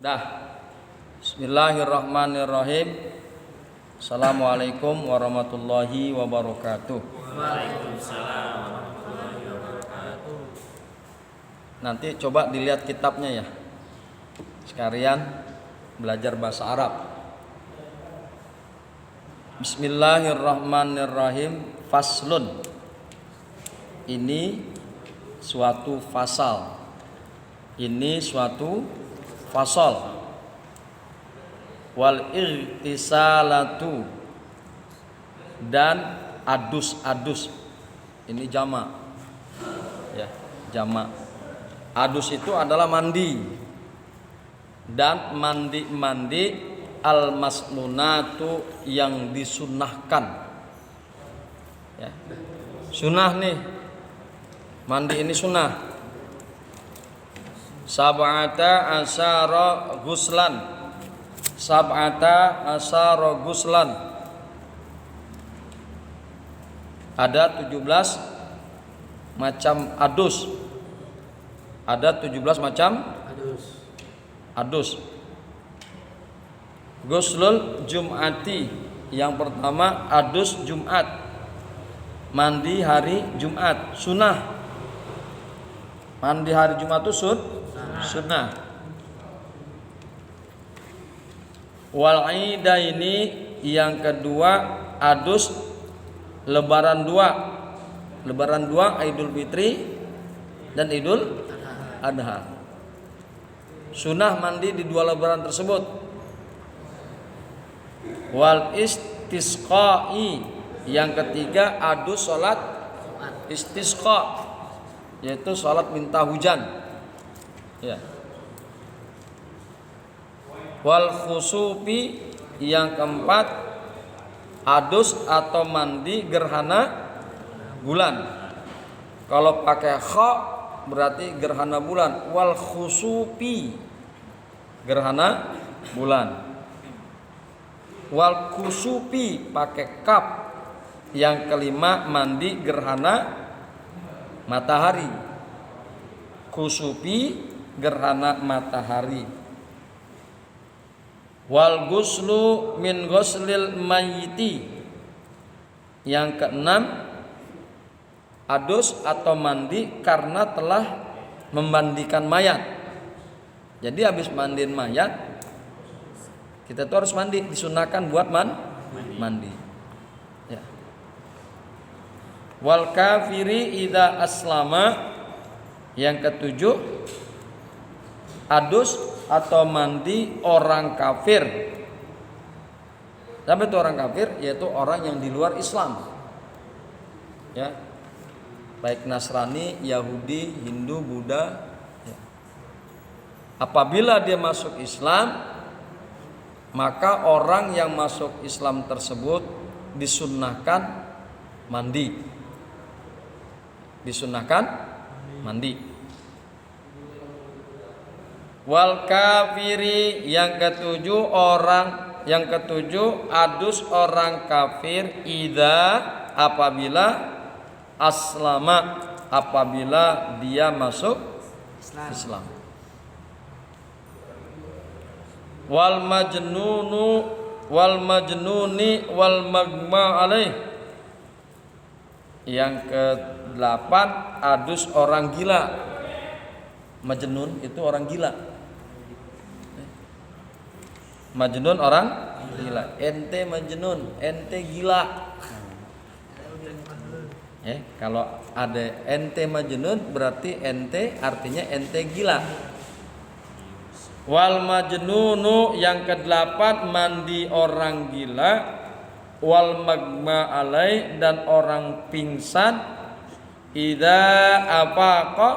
Dah. Bismillahirrahmanirrahim. Assalamualaikum warahmatullahi wabarakatuh. Waalaikumsalam warahmatullahi wabarakatuh. Nanti coba dilihat kitabnya ya. Sekalian belajar bahasa Arab. Bismillahirrahmanirrahim. Faslun. Ini suatu fasal. Ini suatu fasal. Wal irtisalatu, dan adus-adus. Ini jamak. Ya, jamak. Adus itu adalah mandi. Dan mandi al-masnunatu yang disunnahkan. Ya. Sunnah nih. Mandi ini sunnah. Sab'ata asyara ghuslan. Sab'ata asyara ghuslan. Ada 17 macam adus. Ada 17 macam adus. Ghuslul Jum'ati. Yang pertama adus Jumat. Mandi hari Jumat, sunnah. Mandi hari Jumat itu sunnah. Wal idaini, yang kedua adus lebaran dua. Lebaran dua, Idul Fitri dan Idul Adha. Sunnah mandi di dua lebaran tersebut. Wal istisqai, yang ketiga adus salat istisqa, yaitu salat minta hujan. Ya. Wal khusufi, yang keempat adus atau mandi gerhana bulan. Kalau pakai kha berarti gerhana bulan. Wal khusufi, gerhana bulan. Wal kusufi pakai kaf. Yang kelima mandi gerhana matahari. Kusufi, gerhana matahari. Wal ghuslu min ghuslil mayyiti, yang keenam adus atau mandi karena telah memandikan mayat. Jadi habis mandiin mayat kita tuh harus mandi, disunahkan buat mandi. Ya. Wal kafiri idza aslama, yang ketujuh adus atau mandi orang kafir. Siapa itu orang kafir? Yaitu orang yang di luar Islam. Ya. Baik Nasrani, Yahudi, Hindu, Buddha. Ya. Apabila dia masuk Islam, maka orang yang masuk Islam tersebut disunnahkan mandi. Disunnahkan mandi. Wal kafiri, yang ketujuh adus orang kafir idza, apabila aslama, apabila dia masuk Islam. Wal majnuni wal magma alaih, yang ke-8 adus orang gila. Majnun itu orang gila. Majnun orang gila. Ente majnun, ente gila. Kalau ada ente majnun berarti ente artinya ente gila. Wal majnunu, yang ke-8 mandi orang gila. Wal magma alai, dan orang pingsan. Idza afaqa,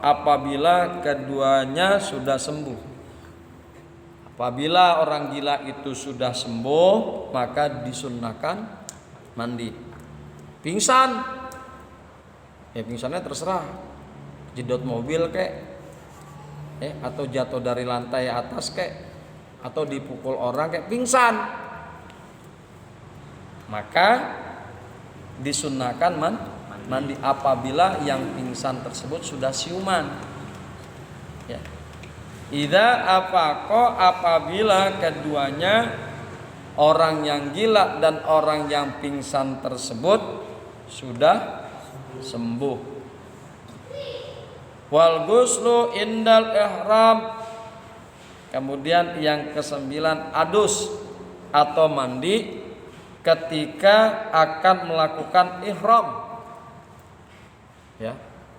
apabila keduanya sudah sembuh. Apabila orang gila itu sudah sembuh, maka disunnahkan mandi. Pingsan, ya pingsannya terserah, jedot mobil kek, atau jatuh dari lantai atas kek, atau dipukul orang kek, pingsan, maka disunnahkan mandi apabila yang pingsan tersebut sudah siuman. Ya. Idza afaqa apabila keduanya orang yang gila dan orang yang pingsan tersebut sudah sembuh. Wal ghuslu indal ihram. Kemudian yang kesembilan adus atau mandi ketika akan melakukan ihram. Ya.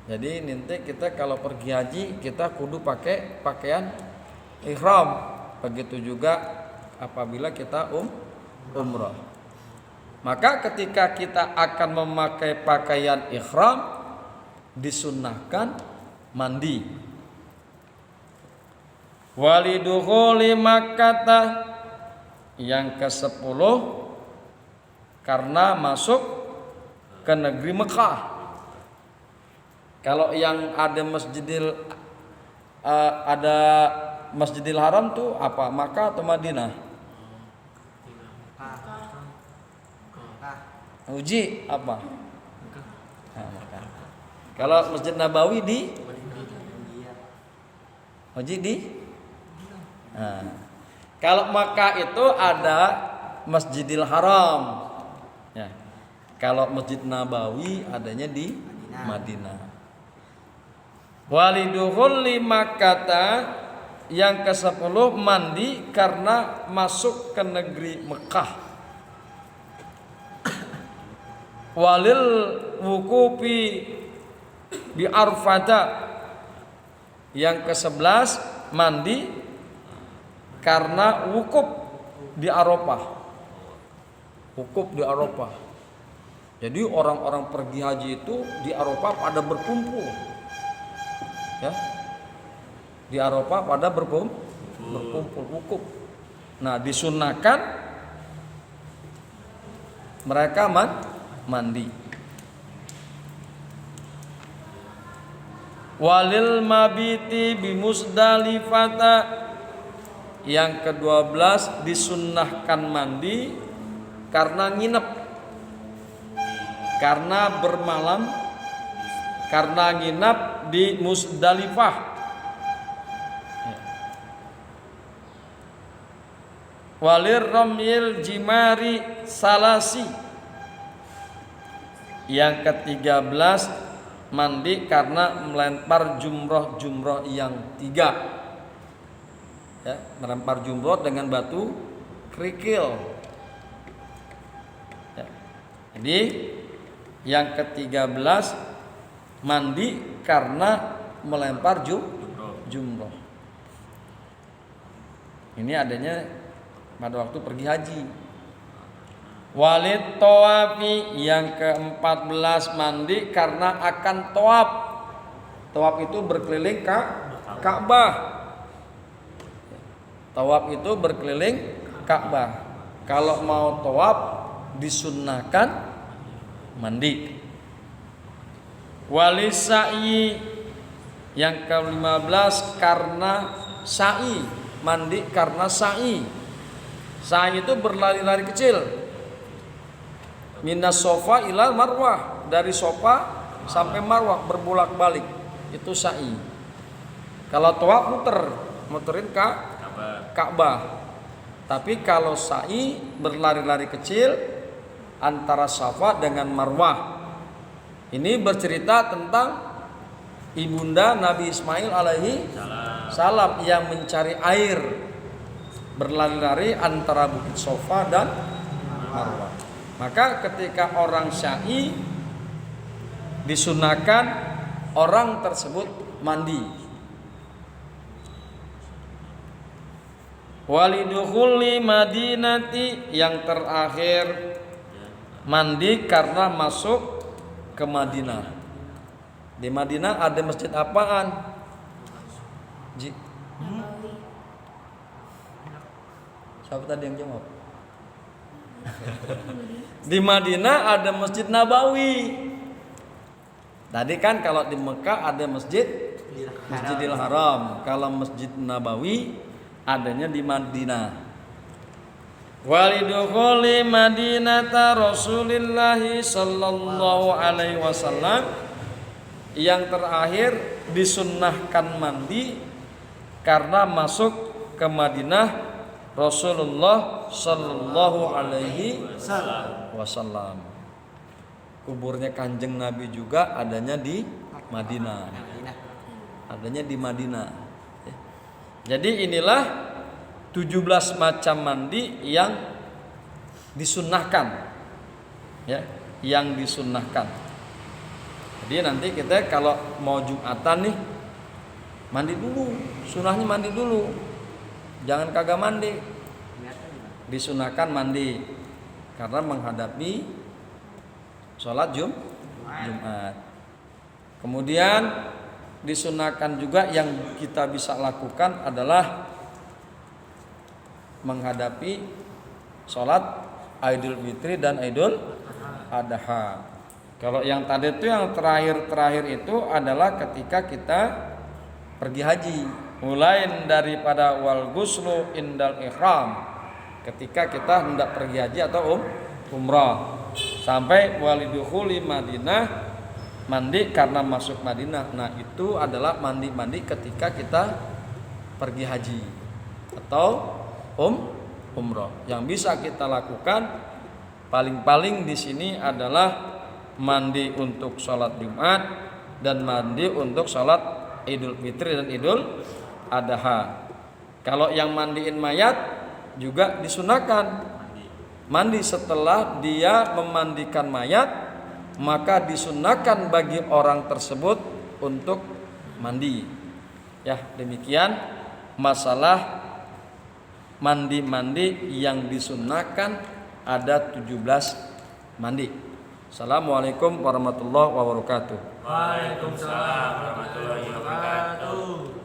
Jadi nanti kita kalau pergi haji kita kudu pakai pakaian ihram. Begitu juga apabila kita umrah. Maka ketika kita akan memakai pakaian ihram disunnahkan mandi. Walidukhuli Makkah yang ke-10 karena masuk ke negeri Mekah. Kalau yang ada Masjidil Haram tuh apa? Makkah atau Madinah? Uji apa? Nah, Makkah. Kalau Masjid Nabawi di Uji di nah. Kalau Makkah itu ada Masjidil Haram. Ya. Kalau Masjid Nabawi adanya di Madinah. Walidukhul Makkah yang ke-10 mandi karena masuk ke negeri Mekah. Walil wukufi bi Arfata yang ke-11 mandi karena wukuf di Arafah. Wukuf di Arafah. Jadi orang-orang pergi haji itu di Arafah pada berkumpul. Ya. Di Arafah pada berkumpul wukuf. Nah, disunahkan mereka mandi. Walil mabiti bi Musdalifata yang ke-12 disunnahkan mandi karena nginep, karena bermalam, karena nginap di Musdalifah. Walir ramyil jimari salasi yang ke-13 mandi karena melempar jumroh yang 3. Ya, melempar jumroh dengan batu kerikil. Ya. Jadi yang ke-13 mandi karena melempar jumroh. Ini adanya pada waktu pergi haji. Walid tawafi yang ke-14 mandi karena akan tawaf. Tawaf itu berkeliling Ka'bah. Tawaf itu berkeliling Ka'bah. Kalau mau tawaf disunnahkan mandi. Walis sa'i yang ke-15 karena sa'i, mandi karena sa'i. Sa'i itu berlari-lari kecil. Minas sofa ilal marwah, dari sofa sampai marwah berbolak-balik, itu sa'i. Kalau tawaf muterin Ka'bah. Tapi kalau sa'i berlari-lari kecil antara Safa dengan Marwah. Ini bercerita tentang ibunda Nabi Ismail alaihi salam yang mencari air, berlari-lari antara Bukit Safa dan Marwah. Maka ketika orang sa'i disunahkan orang tersebut mandi. Walidukhuli Madinati yang terakhir mandi karena masuk ke Madinah. Di Madinah ada masjid apaan? Siapa tadi yang jawab? Di Madinah ada Masjid Nabawi. Tadi kan kalau di Mekah ada Masjidil Haram. Kalau Masjid Nabawi adanya di Madinah. Walidukhuli Madinata Rasulillah sallallahu alaihi wasallam yang terakhir disunnahkan mandi karena masuk ke Madinah Rasulullah sallallahu alaihi wasallam. Kuburnya Kanjeng Nabi juga adanya di Madinah. Adanya di Madinah. Jadi inilah 17 macam mandi yang disunnahkan. Ya, yang disunnahkan. Jadi nanti kita kalau mau Jumatan nih mandi dulu, sunnahnya mandi dulu. Jangan kagak mandi. Disunnahkan mandi karena menghadapi sholat Jumat. Kemudian disunnahkan juga yang kita bisa lakukan adalah menghadapi sholat Idul Fitri dan Idul Adha. Kalau yang tadi itu yang terakhir itu adalah ketika kita pergi haji, mulai daripada wal ghuslu indal ihram, ketika kita hendak pergi haji atau umrah, sampai walidukhuli Madinah, mandi karena masuk Madinah. Nah, itu adalah mandi ketika kita pergi haji atau umrah. Yang bisa kita lakukan paling-paling di sini adalah mandi untuk sholat Jumat dan mandi untuk sholat Idul Fitri dan Idul Adha. Kalau yang mandiin mayat juga disunahkan mandi setelah dia memandikan mayat, maka disunahkan bagi orang tersebut untuk mandi. Ya, demikian masalah mandi yang disunahkan ada 17 mandi. Assalamualaikum warahmatullahi wabarakatuh. Waalaikumsalam warahmatullahi wabarakatuh.